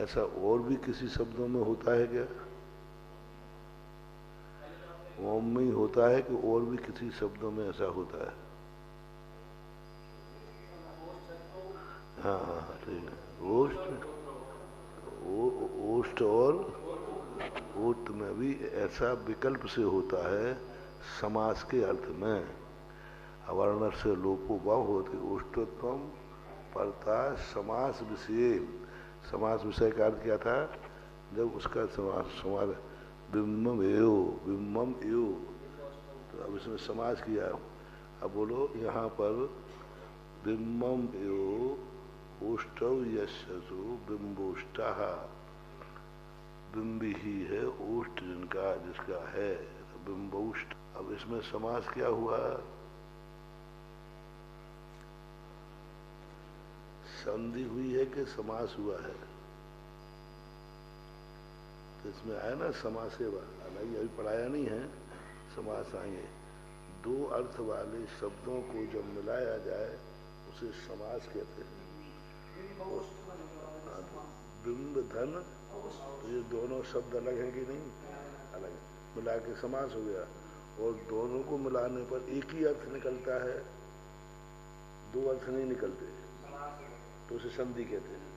ऐसा और भी किसी शब्दों में होता है क्या? ओम में ही होता है कि और भी किसी शब्दों में ऐसा होता है? हाँ हाँ हाँ, ठीक है। ओष्ट, ओष्ट और ओट में भी ऐसा विकल्प से होता है समास के अर्थ में। अवर्ण से लोपो भाव होती ओष्टोत्तम परता समास विषय। समास विषय का अर्थ क्या था? जब उसका समास समास बिम्बम एव, बिम्बम एव, तो अब इसमें समास किया। अब बोलो यहाँ पर बिम्बम एव ओष्टव यशसु बिम्बोष्टा, बिंबी ही है ओष्ट जिनका, जिसका है, बिंबोष्ट। अब इसमें समास क्या हुआ? संधि हुई है कि समास हुआ है? तो इसमें आया ना समास सेवा, हालांकि अभी पढ़ाया नहीं है, समास आएंगे। दो अर्थ वाले शब्दों को जब मिलाया जाए उसे समास कहते हैं। बिंब धन, तो ये दोनों शब्द अलग हैं कि नहीं? अलग है, मिला के समास हो गया। और दोनों को मिलाने पर एक ही अर्थ निकलता है, दो अर्थ नहीं निकलते, तो उसे संधि कहते हैं।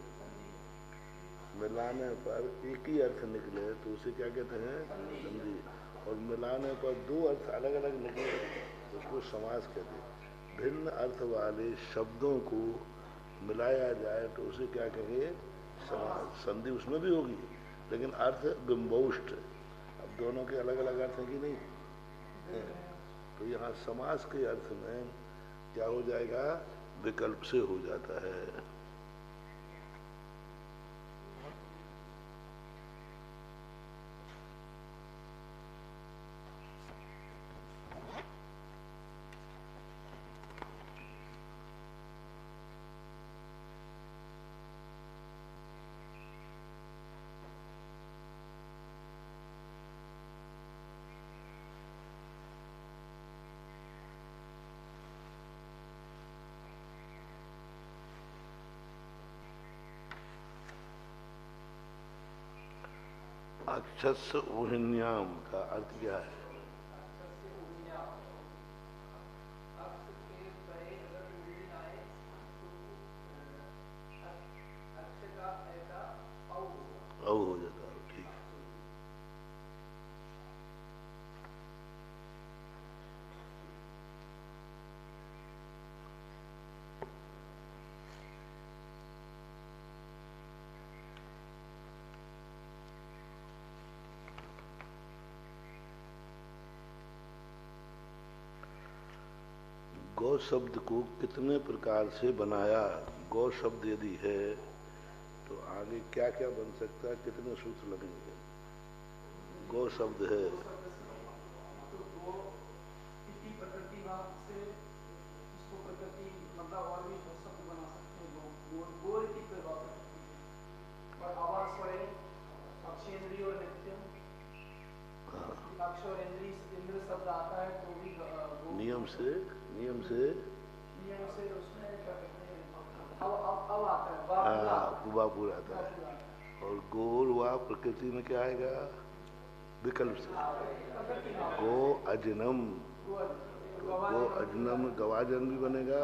मिलाने पर एक ही अर्थ निकले तो उसे क्या कहते हैं? संधि। और मिलाने पर दो अर्थ अलग अलग निकले तो उसको समास कहते हैं। भिन्न अर्थ वाले शब्दों को मिलाया जाए तो उसे क्या कहेंगे? समास। संधि उसमें भी होगी लेकिन अर्थ बिंबौष्ट। अब दोनों के अलग अलग अर्थ हैं कि नहीं है? तो यहाँ समास के अर्थ में क्या हो जाएगा? विकल्प से हो जाता है। अक्षस ऊहिन्याम का अर्थ क्या है? औ हो जाता है, ठीक है। गौ शब्द को कितने प्रकार से बनाया? गौ शब्द यदि है तो आगे क्या क्या बन सकता है, कितने सूत्र लगेंगे? गौ शब्द है, नियम से, नियम से, हाँ हुआ पूरा आता है। और गोर हुआ प्रकृति में क्या आएगा? विकल्प से। गो अजनम, तो गो अजनम गवाजन भी बनेगा।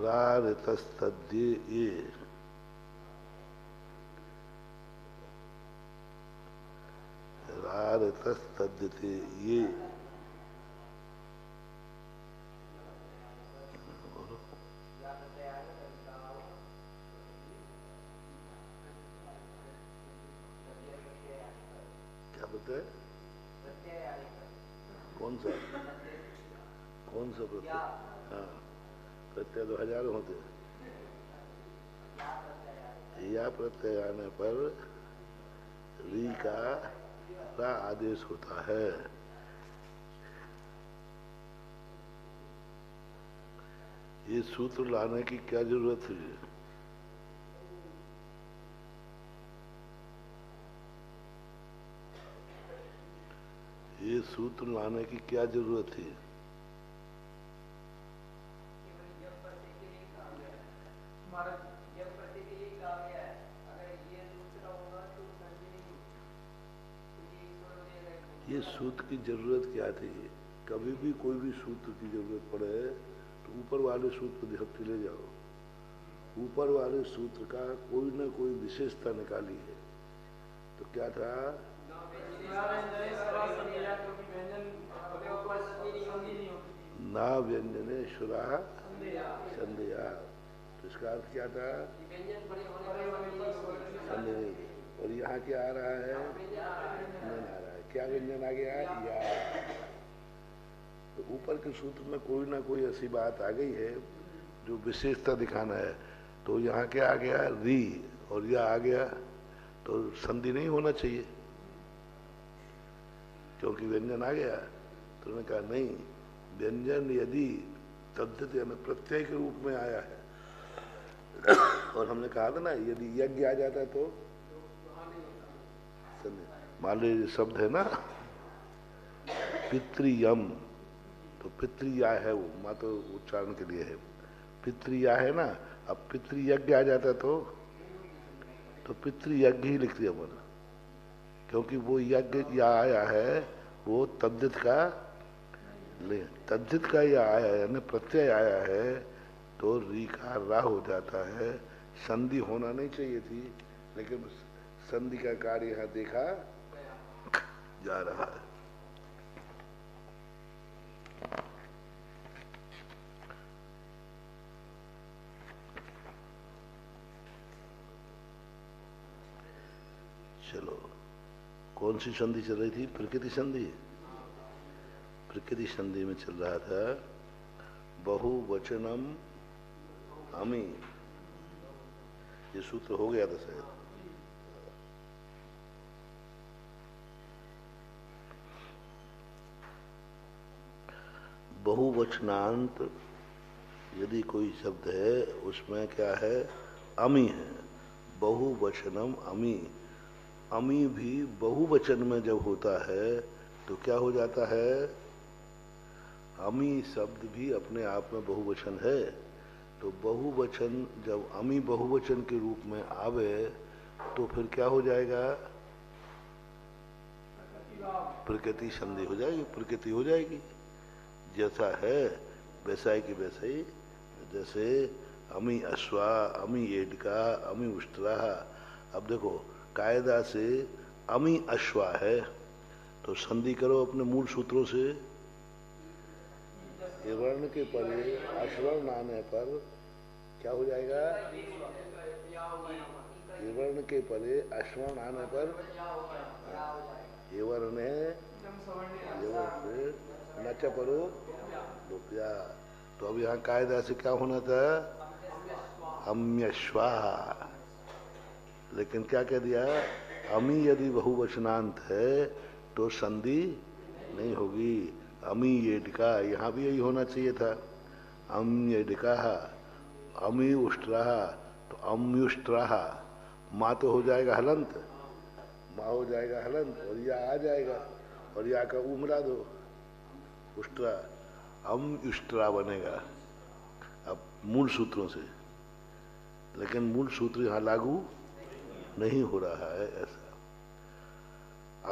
रारतस्तद्ये ये, तद्यते ये क्या बताए? कौन सा प्रत्यय? हाँ, प्रत्यय तो हजारों होते हैं। या प्रत्यय आने पर री का रा आदेश होता है। ये सूत्र लाने की क्या जरूरत है? ये सूत्र लाने की क्या जरूरत है? ये सूत्र की जरूरत क्या थी? कभी भी कोई भी सूत्र की जरूरत पड़े तो ऊपर वाले सूत्र पर ध्यान ले जाओ। ऊपर वाले सूत्र का कोई ना कोई विशेषता निकाली है। तो क्या था? ना व्यंजने शुरा संध्या। तो इसका अर्थ क्या था? संदेह। और यहाँ क्या आ रहा है? व्यंजन आ रहा है। क्या व्यंजन आ गया? या। तो ऊपर के सूत्र में कोई ना कोई ऐसी बात आ गई है जो विशेषता दिखाना है। तो यहाँ क्या आ गया? री। और यह आ गया तो संधि नहीं होना चाहिए क्योंकि व्यंजन आ गया। तो उन्होंने कहा नहीं, व्यंजन यदि तद्धित यानी प्रत्यय के रूप में आया है और हमने कहा था ना यदि यज्ञ आ जाता तो मान लीजिए शब्द है ना पितृयम, तो पितृया है वो, माँ तो उच्चारण के लिए है। पितृया है ना, अब पितृयज्ञ आ जाता तो पितृयज्ञ ही लिख दिया मैंने, क्योंकि वो यज्ञ या आया है वो तद्धित का ले, तद्धित का या आया है यानी प्रत्यय आया है तो री का रा हो जाता है। संधि होना नहीं चाहिए थी लेकिन संधि का कार्य यहाँ देखा जा रहा है। चलो, कौन सी संधि चल रही थी? प्रकृति संधि। प्रकृति संधि में चल रहा था बहुवचनम अमी। ये सूत्र हो गया था शायद। बहुवचनांत यदि कोई शब्द है उसमें क्या है? अमी है। बहुवचनम अमी। अमी भी बहुवचन में जब होता है तो क्या हो जाता है? अमी शब्द भी अपने आप में बहुवचन है। तो बहुवचन जब अमी बहुवचन के रूप में आवे तो फिर क्या हो जाएगा? प्रकृति संधि हो जाएगी, प्रकृति हो जाएगी। जैसा है वैसा ही की वैसा ही। जैसे अमी अश्वा, अमी एडका, अमी उष्ट्रा। अब देखो कायदा से अमी अश्वा है तो संधि करो अपने मूल सूत्रों से। ये वर्ण के परे अश्वर्ण आने पर क्या हो जाएगा? ये वर्ण के परे अश्वर्ण आने पर ये वर्ण है, ये वर्ण नच परो लोप्या। तो अब यहाँ कायदा से क्या होना था? अम्यश्वा। लेकिन क्या कह दिया? अमी यदि बहुवचनांत है तो संधि नहीं होगी। अमी येडिका, यहाँ भी यही होना चाहिए था। अम्येडिका, अमी उष्ट्रा तो अम्युष्ट्रा। माँ तो हो जाएगा हलंत, माँ हो जाएगा हलंत और या आ जाएगा और या का उमरा दो उष्ट्रा, अम्युष्ट्रा बनेगा अब मूल सूत्रों से। लेकिन मूल सूत्र यहाँ लागू नहीं हो रहा है ऐसा।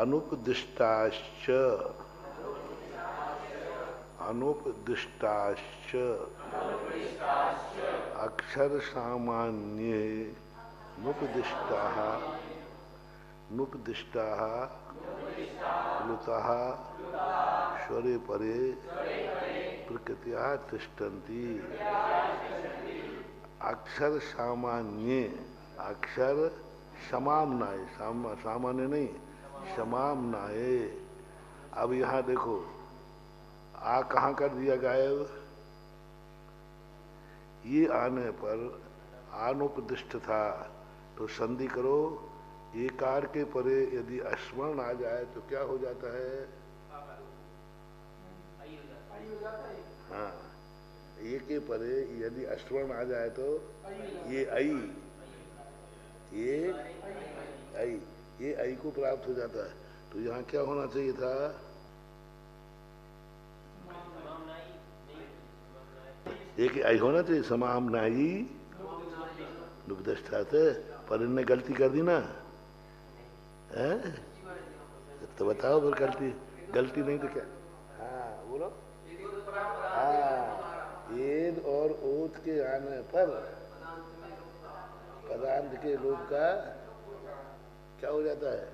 अनुपदिष्टाश्च, अनुपदिष्टाश्च अक्षर सामान्य अनुपदिष्टा नुपदिष्टा प्लुता स्वरे परे प्रकृतिया तिष्ठन्ति। अक्षर सामान्य, अक्षर समामनाय, सामान्य नहीं समामनाय। अब यहां देखो आ कहां कर दिया गायब, ये आने पर अनुपदिष्ट था तो संधि करो। एकार के परे यदि स्मरण आ जाए तो क्या हो जाता है? हाँ, ये के परे यदि स्मरण आ जाए तो ये आई, ये आई को प्राप्त हो जाता है। तो यहाँ क्या होना चाहिए था? एक आई होना चाहिए, समामनाई नुपदिष्टा से। पर इनने गलती कर दी ना, है? तो बताओ फिर गलती नहीं तो क्या? हाँ बोलो। हाँ, एद और ओत के आने पर पदांत के लोप का क्या हो जाता है?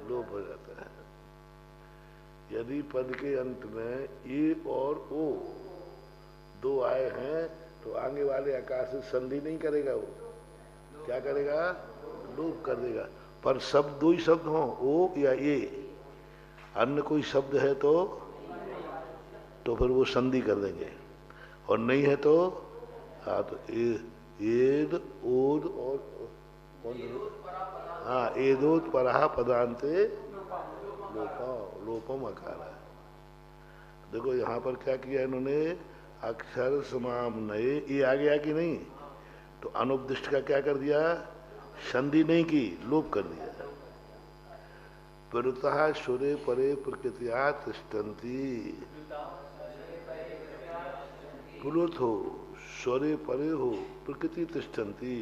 लोप हो जाता है। यदि पद के अंत में ए और ओ दो आए हैं तो आगे वाले आकाश से संधि नहीं करेगा, वो क्या करेगा? लोप कर देगा। पर शब्द दो ही शब्द हो, ओ या ए, अन्य कोई शब्द है तो फिर वो संधि कर देंगे, और नहीं है तो हाँ तो एद ओद और हाँ एदोत पराह पदांते लोपम अकार है। देखो यहाँ पर क्या किया इन्होंने? अक्षर समाम नए, ये आ गया कि नहीं? तो अनुपदिष्ट का क्या कर दिया? संधि नहीं की, लोप कर दिया। पुरुतः सुरे परे प्रकृतिया तिष्ठन्ति। पुरुत हो, स्वरे परे हो, प्रकृति तिष्ठन्ति।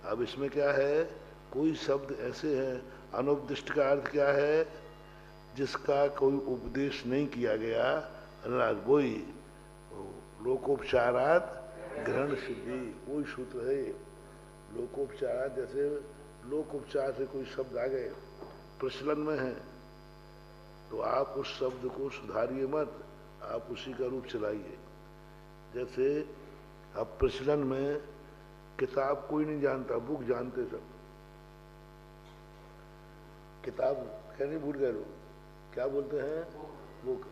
अब इसमें क्या है? कोई शब्द ऐसे हैं, अनुपदिष्ट का अर्थ क्या है? जिसका कोई उपदेश नहीं किया गया, वही लोकोपचारात ग्रहण सिद्धि। कोई सूत्र है लोकोपचारात, जैसे लोकोपचार से कोई शब्द आ गए प्रचलन में है तो आप उस शब्द को सुधारिए मत, आप उसी का रूप चलाइए। जैसे अब प्रचलन में किताब कोई नहीं जानता, बुक जानते सब। किताब कहने भूल गए लोग, क्या बोलते हैं? बुक।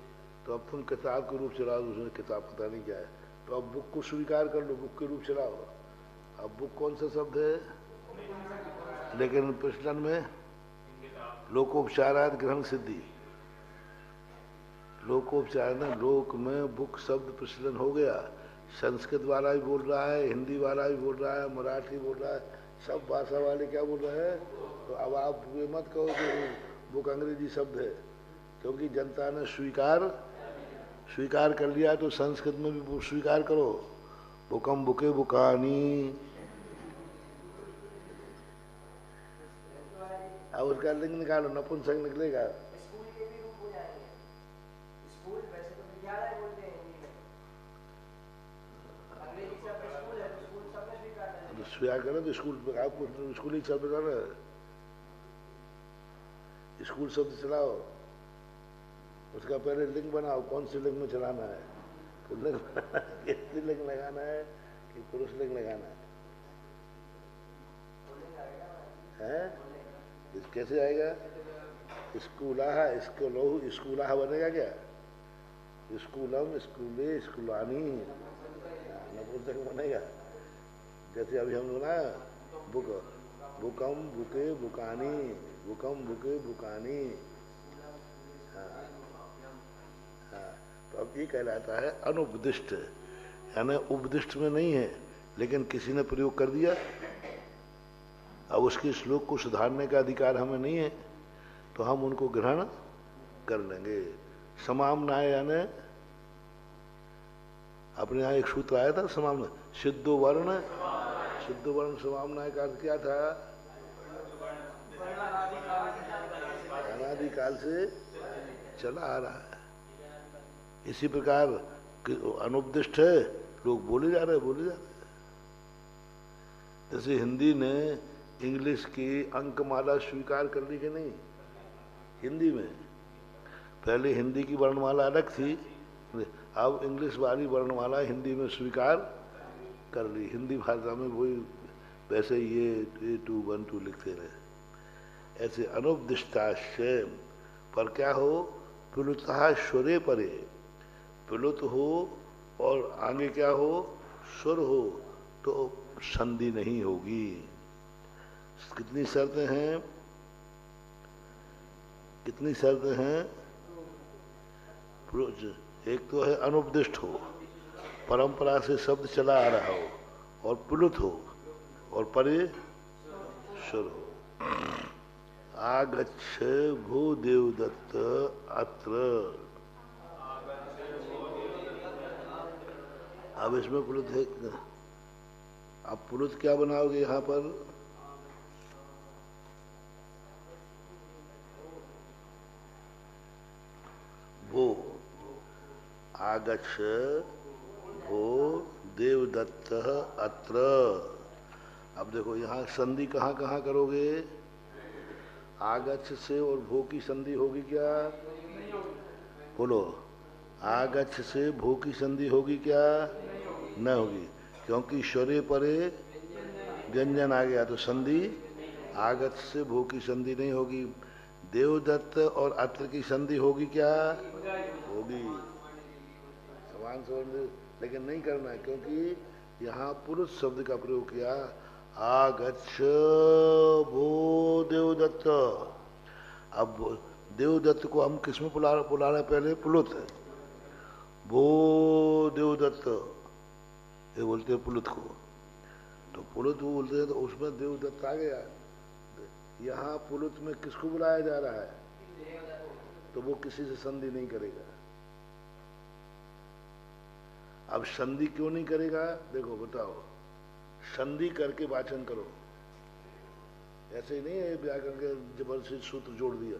तो अब तुम किताब के रूप चलाओ, उसमें किताब पता नहीं क्या है, तो अब बुक को स्वीकार कर लो, बुक के रूप चलाओ। अब बुक कौन सा शब्द है? लेकिन प्रचलन में लोकोपचारात ग्रहण सिद्धि, लोकोपचार में लोक में बुक शब्द प्रचलन हो गया। संस्कृत वाला भी बोल रहा है, हिंदी वाला भी बोल रहा है, मराठी बोल रहा है, सब भाषा वाले क्या बोल रहे हैं? तो अब आप ये मत कहो कि बुक अंग्रेजी शब्द है, क्योंकि जनता ने स्वीकार कर लिया, तो संस्कृत में भी स्वीकार करो। बुकम बुके बुकानी, अब उसका लिंग निकालो, नपुंसक निकलेगा। स्वीकार करो तो स्कूल, आपको स्कूल ही शब्द का ना, स्कूल शब्द चलाओ, उसका पहले लिंग बनाओ, कौन से लिंग में चलाना है? तो लिंग लगाना है कि पुरुष लिंग लगाना है? कैसे आएगा? स्कूलाहा, स्कूलोहु, स्कूलाहा बनेगा क्या? स्कूलम, स्कूले, स्कूलानी, नपुंसक बनेगा। जैसे अभी हम लोग ना बुक, बुकम बुके बुकानी, बुकम बुके बुकानी। हाँ हाँ, तो अब ये कहलाता है अनुपदिष्ट, यानी उपदिष्ट में नहीं है, लेकिन किसी ने प्रयोग कर दिया। अब उसके श्लोक को सुधारने का अधिकार हमें नहीं है, तो हम उनको ग्रहण कर लेंगे। समामनाय यानी अपने यहाँ एक सूत्र आया था समामना, सिद्धो वर्ण, सिद्ध वर्ण समामनाय का अर्थ क्या था? अनादिकाल से चला आ रहा है। इसी प्रकार अनुपदिष्ट है, लोग बोले जा रहे हैं। जैसे हिंदी ने इंग्लिश की अंकमाला स्वीकार कर ली कि नहीं हिंदी में? पहले हिंदी की वर्णमाला अलग थी, अब इंग्लिश वाली वर्णमाला हिंदी में स्वीकार कर ली। हिंदी भाषा में वही वैसे ये 2 1 2 लिखते रहे। ऐसे अनुपदिष्टाश्य पर क्या हो, प्लुतः स्वरे परे, प्लुत हो और आगे क्या हो, स्वर हो, तो संधि नहीं होगी। कितनी शर्तें हैं, कितनी शर्तें हैं? एक तो है अनुपदिष्ट हो, परंपरा से शब्द चला आ रहा हो, और प्लुत हो, और परे स्वर हो। आगच्छ भो देवदत्त अत्र, अब इसमें प्लुत है। अब प्लुत क्या बनाओगे यहां पर? भो, आगच्छ भो देवदत्त अत्र। अब देखो यहां संधि कहां कहां करोगे? आगच्छ से और भो की संधि होगी क्या? बोलो, आगच्छ से भो की संधि होगी क्या? न होगी, क्योंकि स्वरे परे व्यंजन आ गया, तो संधि आगच्छ से भो की संधि नहीं होगी। देवदत्त और अत्र की संधि होगी क्या? होगी, समान संबंध, लेकिन नहीं करना है, क्योंकि यहाँ पुरुष शब्द का प्रयोग किया। आगच्छ भो देवदत्त। अब देवदत्त को हम किसमें बुला रहे? पहले पुलुत है, भो देवदत्त ये बोलते हैं पुलुत को, तो पुलुत वो बोलते हैं, तो उसमें देवदत्त आ गया। यहाँ पुलुत में किसको बुलाया जा रहा है? तो वो किसी से संधि नहीं करेगा। अब संधि क्यों नहीं करेगा? देखो बताओ, संधि करके वाचन करो, ऐसे ही नहीं है व्याकरण के जबरदस्ती सूत्र जोड़ दिया।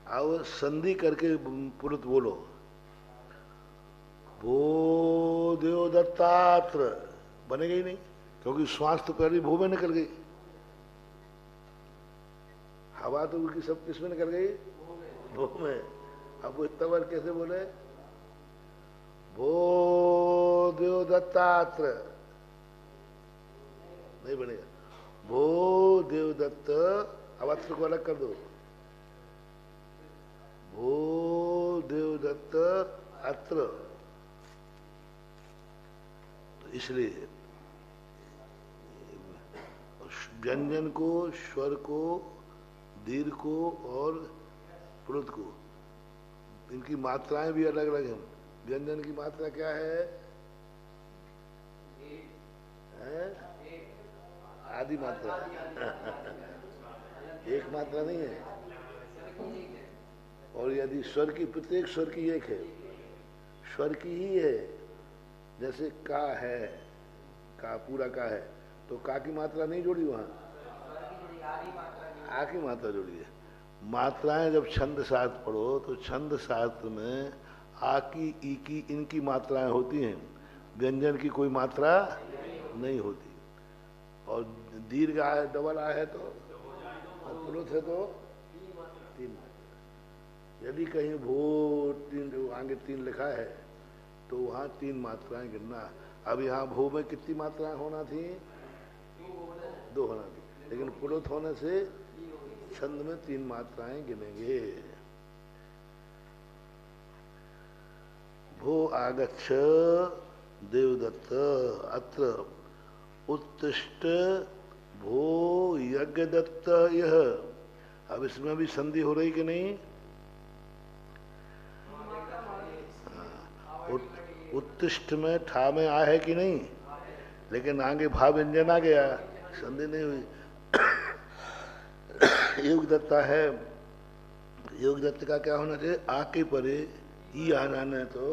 आओ संधि करके पुरुष बोलो, भो देवदत्तात्र, बनेगा ही नहीं, क्योंकि श्वास तो पहले भू में निकल गई, हवा तो उनकी सब किस में निकल गई? भू में। अब वो इतना बार कैसे बोले? भो देवदत्तात्र, नहीं बनेगा। भो देवदत्त, अब अत्र को अलग कर दो, भो देवदत्त अत्र। तो इसलिए व्यंजन को, स्वर को, दीर्घ को और प्लुत को, इनकी मात्राएं भी अलग अलग हैं। व्यंजन की मात्रा क्या है? आदि मात्रा। एक मात्रा नहीं है। और यदि स्वर की, प्रत्येक स्वर की एक है, स्वर की ही है। जैसे का है, का पूरा का है, तो का की मात्रा नहीं जोड़ी वहां, आ की मात्रा जोड़ी है। मात्राएं जब छंद शास्त्र पढ़ो तो छंद शास्त्र में आ की, ई की, इनकी मात्राएं होती हैं, व्यंजन की कोई मात्रा नहीं होती। और दीर्घ आ है, डबल आ है तो, और प्लुत है तो 3। यदि कहीं भू 3 आगे 3 लिखा है तो वहां 3 मात्राएं गिनना। अब यहाँ भू में कितनी मात्राएं होना थी? 2 होना थी, लेकिन प्लुत होने से छंद में 3 मात्राएं गिनेंगे। भो आगच्छ देवदत्त अत्र उत्तिष्ठ भो यज्ञदत्त यह। अब इसमें भी संधि हो रही कि नहीं? उत्तिष्ठ में ठा में आ है कि नहीं? लेकिन आगे भा व्यंजन आ गया, संधि नहीं हुई। योग दत्ता है, योग दत्त का क्या होना चाहिए? आ के परे ई आ जाना है तो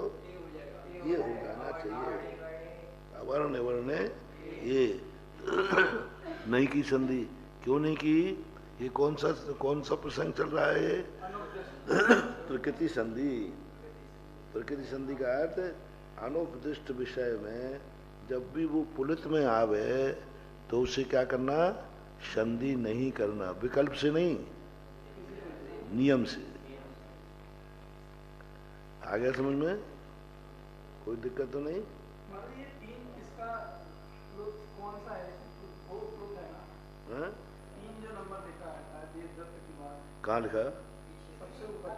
ये हो जाना चाहिए। वर्ण वर्ण ये नहीं की संधि, क्यों नहीं की? ये कौन सा प्रसंग चल रहा है? प्रकृति संधि। प्रकृति संधि का अर्थ अनुपदिष्ट विषय में जब भी वो पुलित में आवे तो उसे क्या करना, संधि नहीं करना, विकल्प से नहीं, नियम से। आ गया समझ में? कोई दिक्कत तो नहीं? ये तीन इसका कौन सा है? वो है ना? हाँ? तीन जो नंबर लिखा है देवदत्त की बात, कहाँ लिखा? सबसे ऊपर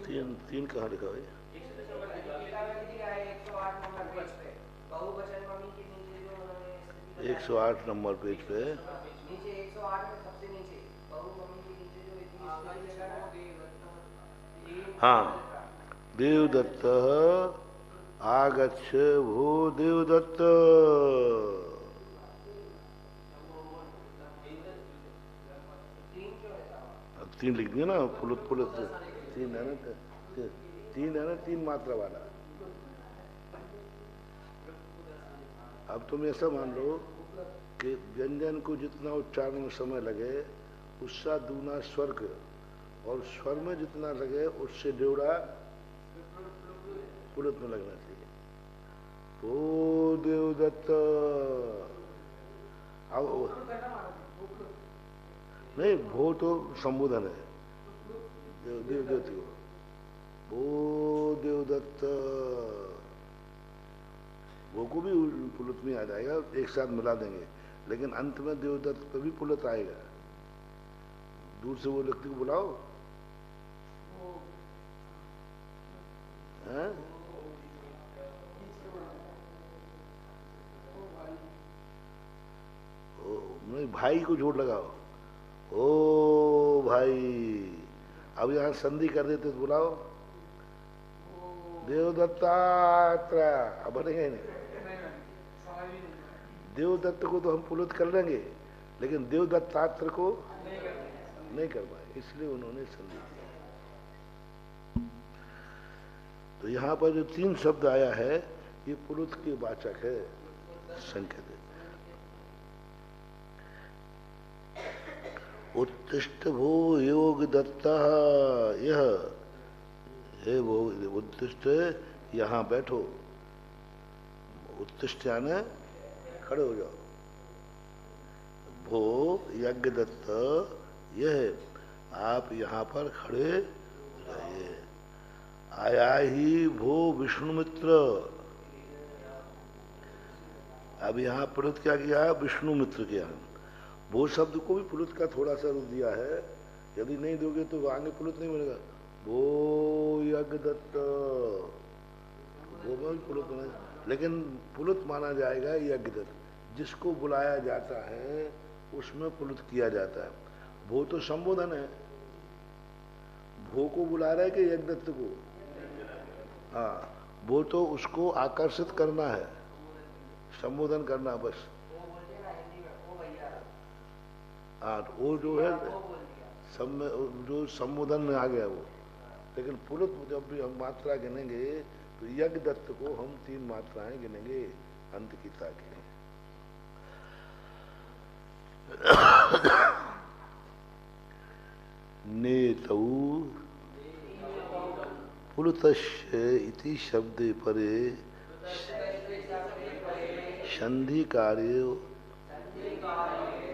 तीन तीन कहाँ लिखा भाई? 108 नंबर पेज पे नीचे 108 में सबसे नीचे बहुवचन के नीचे जो इतनी हाँ, देवदत्त आगच्छ भो देवदत्त। अब तीन लिख दिया ना, पुलुत पुलुत तीन है ना, तीन है ना, तीन मात्रा वाला। अब तुम ऐसा मान लो कि व्यंजन को जितना उच्चारण में समय लगे उसका दूना स्वर्ग, और स्वर में जितना लगे उससे डेढ़ा पुलुत में लगना चाहिए। ओ देवदत्त। अब नहीं, भो तो संबोधन है देवदत्त को। ओ देवदत्त, वो को भी पुलुत में आ जाएगा, एक साथ मिला देंगे, लेकिन अंत में देवदत्त पे भी पुलुत आएगा। दूर से वो व्यक्ति को बुलाओ, हैं? नहीं, भाई को जोड़ लगाओ, ओ भाई। अब यहां संधि कर देते तो बुलाओ देवदत्तात्र, अब बनेगा ही नहीं। देवदत्त को तो हम पुलुत कर लेंगे, लेकिन देवदत्तात्र को नहीं कर पाए, इसलिए उन्होंने संधि किया। तो यहां पर जो तीन शब्द आया है ये पुलुत के वाचक है, संकेत। उत्तिष्ठ भो योग दत्ता, यह हे वो उत्तिष्ठ, यहां बैठो। उत्तिष्ठ यानी खड़े हो जाओ। भो यज्ञ दत्त, यह आप यहां पर खड़े रहिए। आया ही भो विष्णु मित्र। अब यहां पुलुत क्या किया, विष्णु मित्र किया। वो शब्द को भी पुलुत का थोड़ा सा रूप दिया है, यदि नहीं दोगे तो आगे पुलुत नहीं बनेगा। वो यज्ञ दत्त, वो भी पुलुत बने, लेकिन पुलुत माना जाएगा यज्ञ दत्त, जिसको बुलाया जाता है उसमें पुलुत किया जाता है। वो तो संबोधन है, भो को बुला रहा है कि यज्ञ दत्त को? हाँ, वो तो उसको आकर्षित करना है, संबोधन करना बस। हाँ, वो जो है सब में जो संबोधन में आ गया वो। लेकिन पुलुत जब भी हम मात्रा गिनेंगे तो यज्ञ दत्त को हम तीन मात्राएं गिनेंगे अंत की ताकि। नेतौ पुलुतस्य इति शब्दे परे संधि कार्य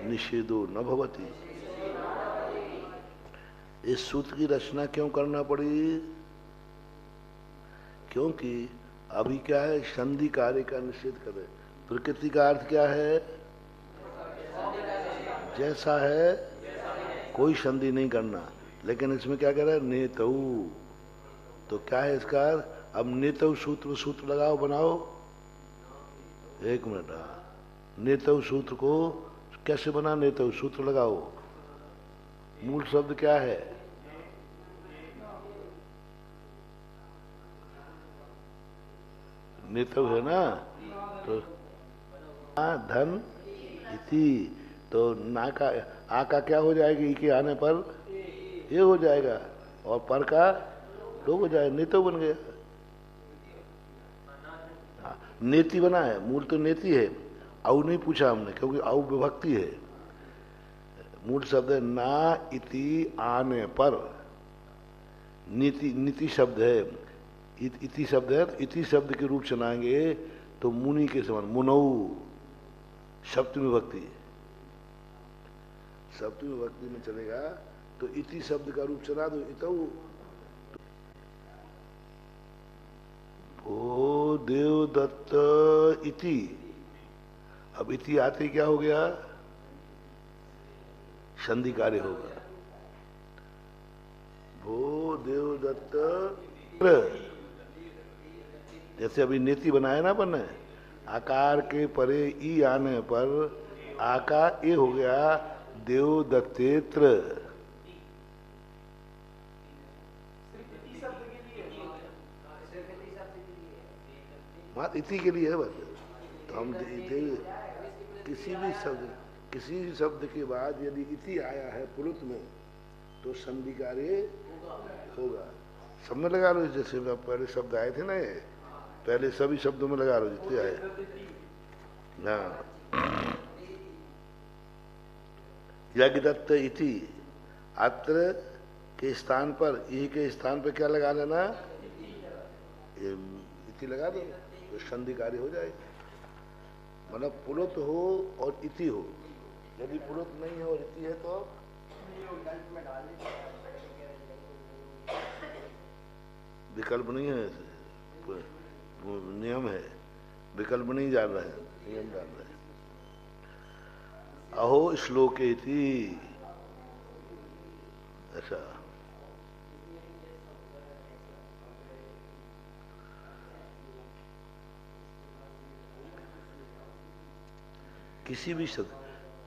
निषेधो न भवति। इस सूत्र की रचना क्यों करना पड़ी? क्योंकि अभी क्या है, संधि कार्य का निषेध करे। प्रकृति का अर्थ क्या है? जैसा है, कोई संधि नहीं करना। लेकिन इसमें क्या कह रहा है, नेतौ। तो क्या है इसका अर्थ? अब नेतौ सूत्र, सूत्र लगाओ, बनाओ। एक मिनट, नेतौ सूत्र को कैसे बना? नेतौ सूत्र लगाओ। मूल शब्द क्या है? नेतौ है ना, तो धन इति, तो ना का आ का क्या हो जाएगी? ई के आने पर ये हो जाएगा, और पर का लोग हो जाएगा, नेतौ बन गया। नेति बना है, मूल तो नेति है। औ नहीं पूछा हमने, क्योंकि औ विभक्ति है। मूल शब्द है ना इति आने पर, नीति नीति शब्द है, इति शब्द है, तो इति शब्द के रूप चलाएंगे तो मुनि के समान, मुनऊ सप्तमी विभक्ति, सप्तमी विभक्ति में चलेगा तो इति शब्द का रूप चला दो इतऊ। ओ देवदत्त इति, अब इति आते क्या हो गया, संधि कार्य होगा। भो देवदत्त, जैसे अभी नीति बनाया ना अपन ने, आकार के परे ई आने पर आकार ए हो गया देवदत्तेत्र। इति के लिए है बस। तो हम किसी भी शब्द के बाद यदि इति आया है पुरुष में तो संधि कार्य होगा। सब में लगा लो, जैसे पहले शब्द आए थे ना, ये पहले सभी शब्दों में लगा लो जितने आए ना। यज्ञदत्त इति, अत्र के स्थान पर, ई के स्थान पर क्या लगा लेना, इति लगा दो तो संधि कार्य हो जाएगी। मतलब पुरुष हो और इति हो, यदि पुरुष नहीं है और इति है तो विकल्प नहीं है, नियम है, विकल्प नहीं जान रहे हैं, नियम जान रहे हैं। अहो श्लोके थी, ऐसा किसी भी शब्द,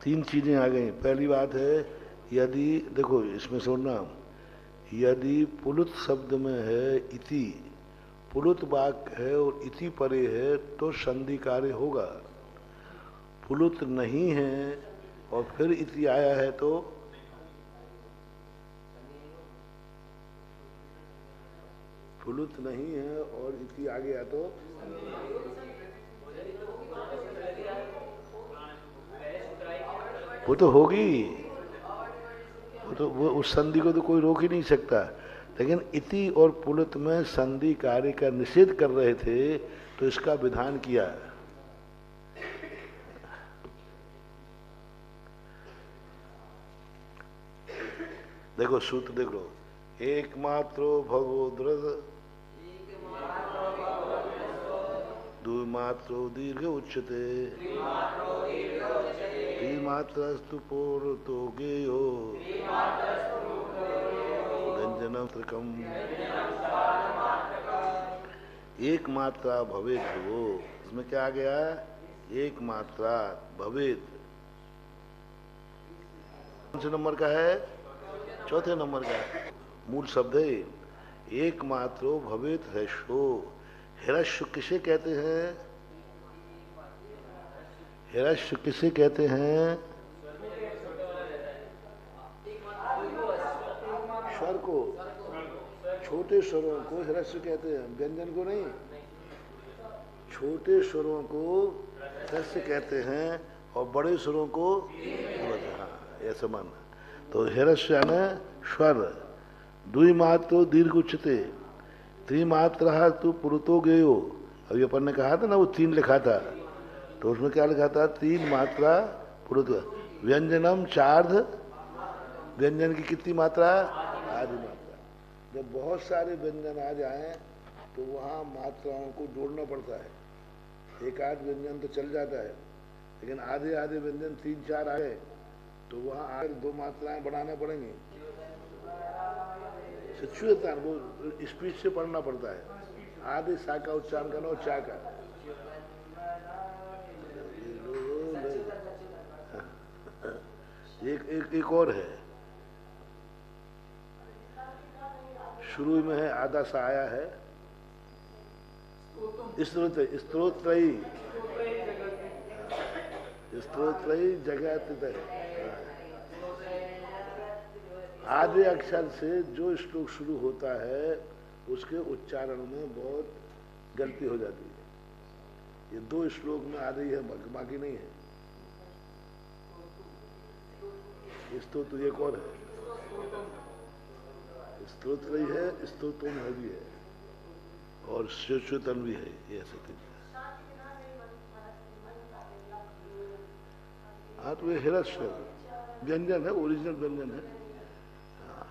तीन चीजें आ गई। पहली बात है, यदि देखो इसमें सुनना, यदि पुलुत शब्द में है इति, पुलुत वाक्य है और इति परे है तो संधि कार्य होगा। पुलुत नहीं है और फिर इति आया है तो पुलुत नहीं है और इति आ गया तो वो तो होगी, वो उस संधि को तो कोई रोक ही नहीं सकता। लेकिन इति और पुलुत में संधि कार्य का निषेध कर रहे थे तो इसका विधान किया। देखो सूत्र देख लो, एकमात्रो भगवोद्रज, द्विमात्रो दीर्घ उच्यते, त्रिमात्रस्तु पूर्वतो गेयो, व्यंजनम त्रिकम, एक मात्रा भवेत हो, इसमें क्या आ गया, एक मात्रा भवेत, कौन से नंबर का है, चौथे नंबर का है। मूल शब्द है एक मात्रो भवेत हर्षो। हिरण्य किसे कहते हैं, हिरण्य किसे कहते हैं, स्वर को, छोटे स्वरों को हिरण्य कहते हैं, व्यंजन को नहीं। छोटे स्वरों को हिरण्य कहते हैं और बड़े स्वरों को, हाँ ऐसा मानना। तो हिरण्य न स्वर, द्विमात्रो दीर्घ उच्चते, त्रिमात्रा तू पुरुतो गयो। अभी अपन ने कहा था ना वो तीन लिखा था, तो उसमें क्या लिखा था, तीन मात्रा पुरुत, व्यंजनम चार्ध, व्यंजन की कितनी मात्रा, आधी मात्रा। जब बहुत सारे व्यंजन आ जाएं तो वहाँ मात्राओं को जोड़ना पड़ता है। एक आध व्यंजन तो चल जाता है, लेकिन आधे आधे व्यंजन तीन चार आए तो वहाँ आगे दो मात्राएं बढ़ाना पड़ेंगी। सिचुएशन वो स्पीड से पढ़ना पड़ता है। आधे सा का उच्चारण करना और चा का। एक और है, शुरू में है आधा सा आया है, स्त्रोत्रयी, स्त्रोत्रयी जगह। आधे अक्षर से जो श्लोक शुरू होता है उसके उच्चारण में बहुत गलती हो जाती है। ये दो श्लोक में आ रही है, बाकी नहीं है। स्तोत्र ये कौन है? स्तोत्र ही है, स्तोत्रम है भी है, और श्वेतन भी है, ये ऐसे तीन। हाँ तो ये हिरस्य व्यंजन है, ओरिजिनल व्यंजन है। हाँ।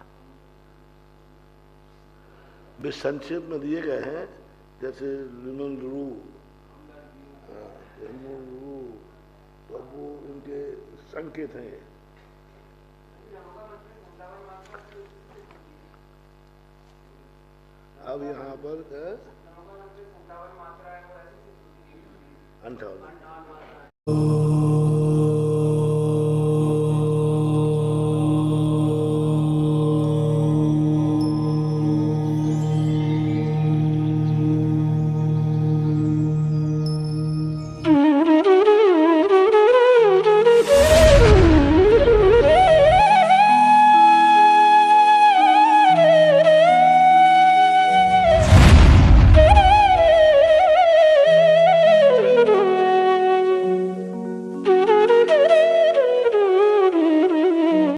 वे संक्षेप में दिए गए हैं, जैसे लिनोलरू, तो अब वो इनके संकेत हैं। अब यहाँ पर 58